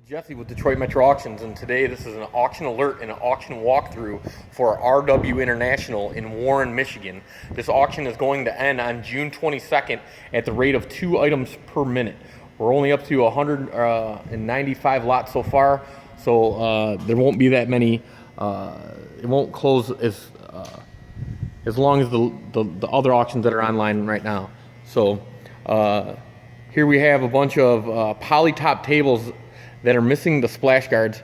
Jesse with Detroit Metro Auctions, and today this is an auction alert and an auction walkthrough for RW International in Warren, Michigan. This auction is going to end on June 22nd at the rate of 2 items per minute. We're only up to 195 lots so far, so there won't be that many. It won't close as long as the other auctions that are online right now. So here we have a bunch of poly top tables that are missing the splash guards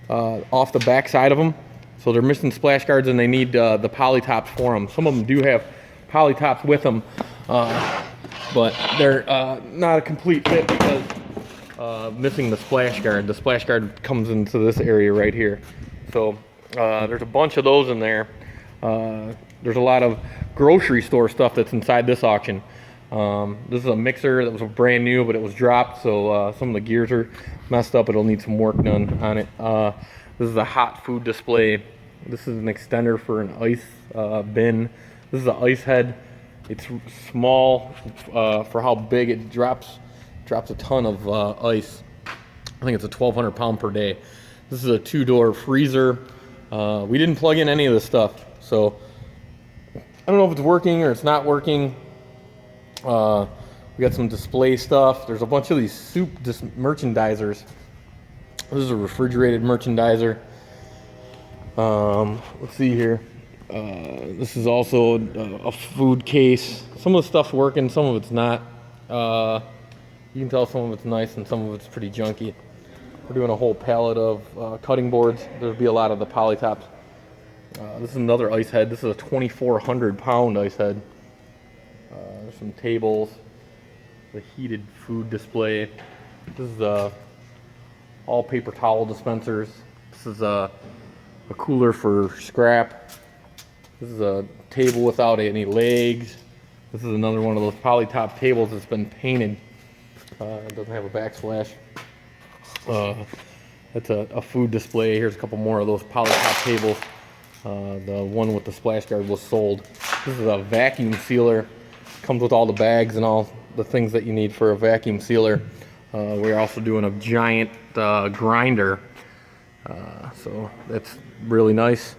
off the back side of them. So they're missing splash guards and they need the poly tops for them. Some of them do have poly tops with them, but they're not a complete fit because missing the splash guard. The splash guard comes into this area right here. So there's a bunch of those in there. There's a lot of grocery store stuff that's inside this auction. This is a mixer that was brand new, but it was dropped, so some of the gears are messed up. It'll need some work done on it. This is a hot food display. This is an extender for an ice bin. This is an ice head. It's small for how big it drops a ton of ice. I think it's a 1,200 pound per day. This is a 2-door freezer. We didn't plug in any of this stuff, so I don't know if it's working or it's not working. We got some display stuff. There's a bunch of these soup merchandisers. This is a refrigerated merchandiser. Let's see here. This is also a food case. Some of the stuff's working, some of it's not. You can tell some of it's nice and some of it's pretty junky. We're doing a whole pallet of cutting boards. There'll be a lot of the poly tops. This is another ice head. This is a 2,400 pound ice head. There's some tables, the heated food display. This is all paper towel dispensers. This is a cooler for scrap. This is a table without any legs. This is another one of those poly top tables that's been painted. It doesn't have a backsplash. That's a food display. Here's a couple more of those poly top tables. The one with the splash guard was sold. This is a vacuum sealer. Comes with all the bags and all the things that you need for a vacuum sealer. We're also doing a giant grinder. So that's really nice.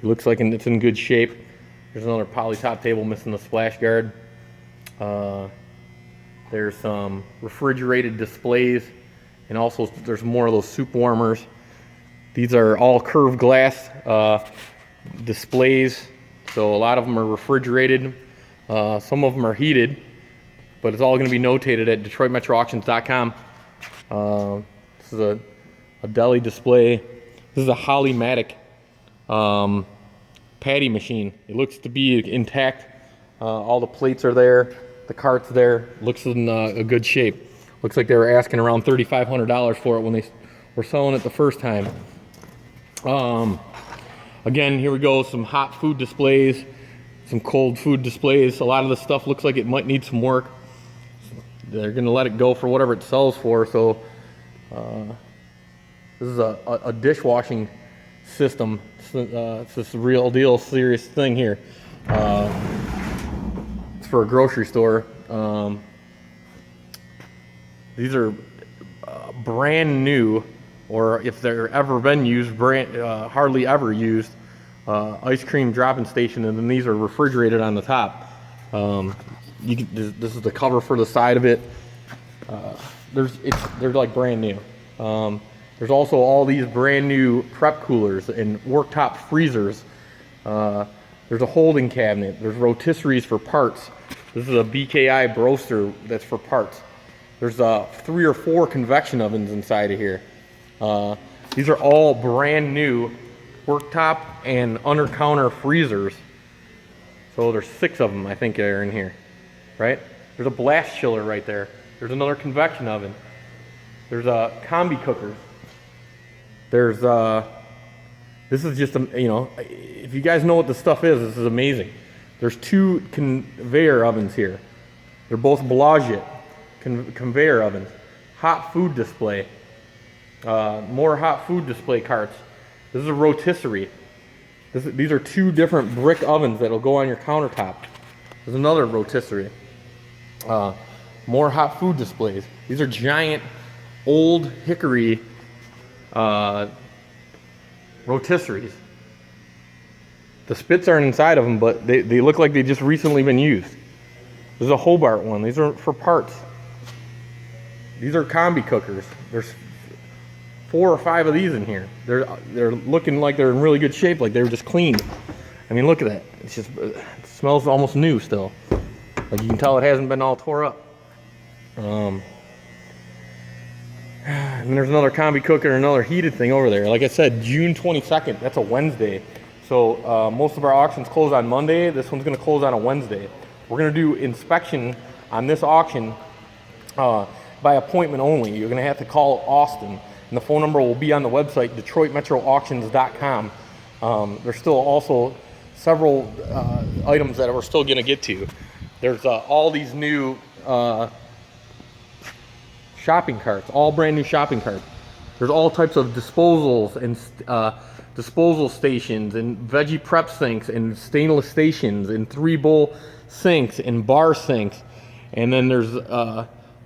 It looks like it's in good shape. There's another poly top table missing the splash guard. There's some refrigerated displays, and also there's more of those soup warmers. These are all curved glass displays, so a lot of them are refrigerated. Some of them are heated, but it's all going to be notated at DetroitMetroAuctions.com. This is a deli display. This is a Hollymatic patty machine. It looks to be intact. All the plates are there. The cart's there. Looks in a good shape. Looks like they were asking around $3,500 for it when they were selling it the first time. Again, here we go. Some hot food displays. Some cold food displays. A lot of the stuff looks like it might need some work. They're going to let it go for whatever it sells for. So this is a dishwashing system. It's this real deal, serious thing here. It's for a grocery store. These are brand new, or if they're ever been used, hardly ever used. Ice cream dropping station, and then these are refrigerated on the top. This is the cover for the side of it. They're like brand new. There's also all these brand new prep coolers and worktop freezers. There's a holding cabinet. There's rotisseries for parts. This is a BKI broaster that's for parts. There's 3 or 4 convection ovens inside of here. These are all brand new worktop and under counter freezers. So there's 6 of them, I think, are in here, right? There's a blast chiller right there. There's another convection oven. There's a combi cookers. There's this is just if you guys know what this stuff is, this is amazing. There's 2 conveyor ovens here. They're both Blaujet conveyor ovens. Hot food display. More hot food display carts. This is a rotisserie. These are 2 different brick ovens that'll go on your countertop. There's another rotisserie. More hot food displays. These are giant old hickory rotisseries. The spits aren't inside of them, but they look like they've just recently been used. There's a Hobart one. These are for parts. These are combi cookers. There's 4 or 5 of these in here. They're looking like they're in really good shape, like they were just cleaned. I mean, look at that. It's just, it smells almost new still. Like you can tell it hasn't been all tore up. And there's another combi cooker and another heated thing over there. Like I said, June 22nd, that's a Wednesday. So most of our auctions close on Monday. This one's gonna close on a Wednesday. We're gonna do inspection on this auction by appointment only. You're gonna have to call Austin, and the phone number will be on the website, DetroitMetroAuctions.com. There's still also several items that we're still gonna get to. There's all these new shopping carts, all brand new shopping carts. There's all types of disposals and disposal stations and veggie prep sinks and stainless stations and 3-bowl sinks and bar sinks. And then there's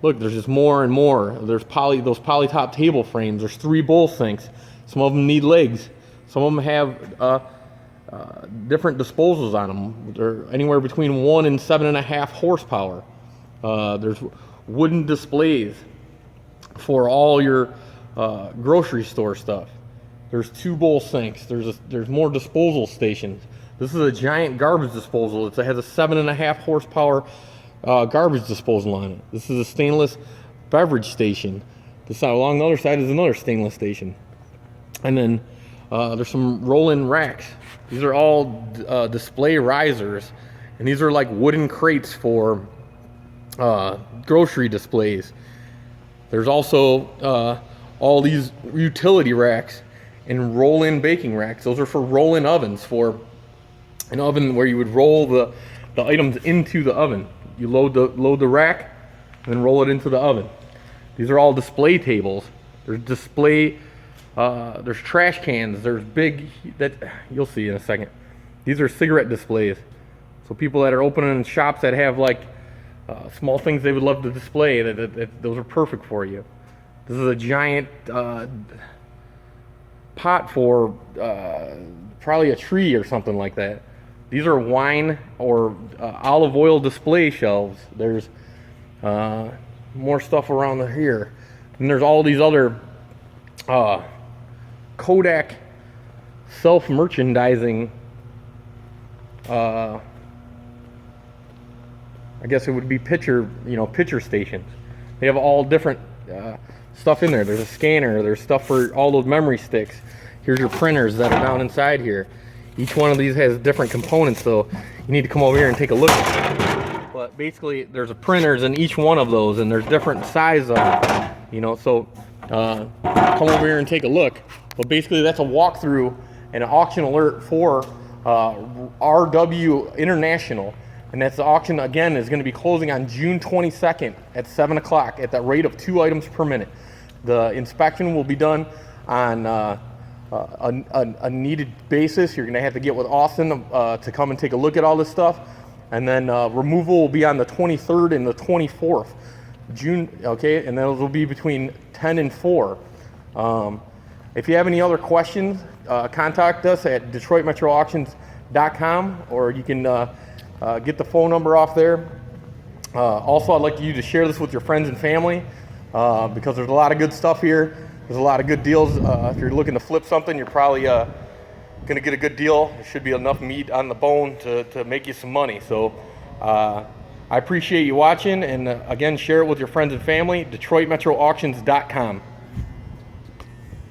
look, there's just more and more. There's those poly top table frames. There's 3-bowl sinks. Some of them need legs. Some of them have different disposals on them. They're anywhere between 1 and 7.5 horsepower. There's wooden displays for all your grocery store stuff. There's 2-bowl sinks. There's more disposal stations. This is a giant garbage disposal. It has a 7.5 horsepower garbage disposal on it. This is a stainless beverage station. This side, along the other side is another stainless station. And then there's some roll-in racks. These are all display risers, and these are like wooden crates for grocery displays. There's also all these utility racks and roll-in baking racks. Those are for roll-in ovens, for an oven where you would roll the items into the oven. You load the rack and then roll it into the oven. These are all display tables. There's there's trash cans. There's big, that you'll see in a second. These are cigarette displays. So people that are opening shops that have like small things they would love to display, those are perfect for you. This is a giant pot for probably a tree or something like that. These are wine or olive oil display shelves. There's more stuff around here. And there's all these other Kodak self-merchandising, I guess it would be picture stations. They have all different stuff in there. There's a scanner. There's stuff for all those memory sticks. Here's your printers that are down inside here. Each one of these has different components, so you need to come over here and take a look at it. But basically, there's printers in each one of those, and there's different size of them. So come over here and take a look. But basically, that's a walkthrough and an auction alert for RW International. And that's the auction, again, is going to be closing on June 22nd at 7 o'clock at the rate of 2 items per minute. The inspection will be done on a needed basis. You're going to have to get with Austin to come and take a look at all this stuff. And then removal will be on the 23rd and the 24th June, okay? And those will be between 10 and 4. If you have any other questions, contact us at DetroitMetroAuctions.com, or you can get the phone number off there. Also, I'd like you to share this with your friends and family because there's a lot of good stuff here. There's a lot of good deals. If you're looking to flip something, you're probably going to get a good deal. There should be enough meat on the bone to make you some money. So I appreciate you watching, and again, share it with your friends and family. DetroitMetroAuctions.com.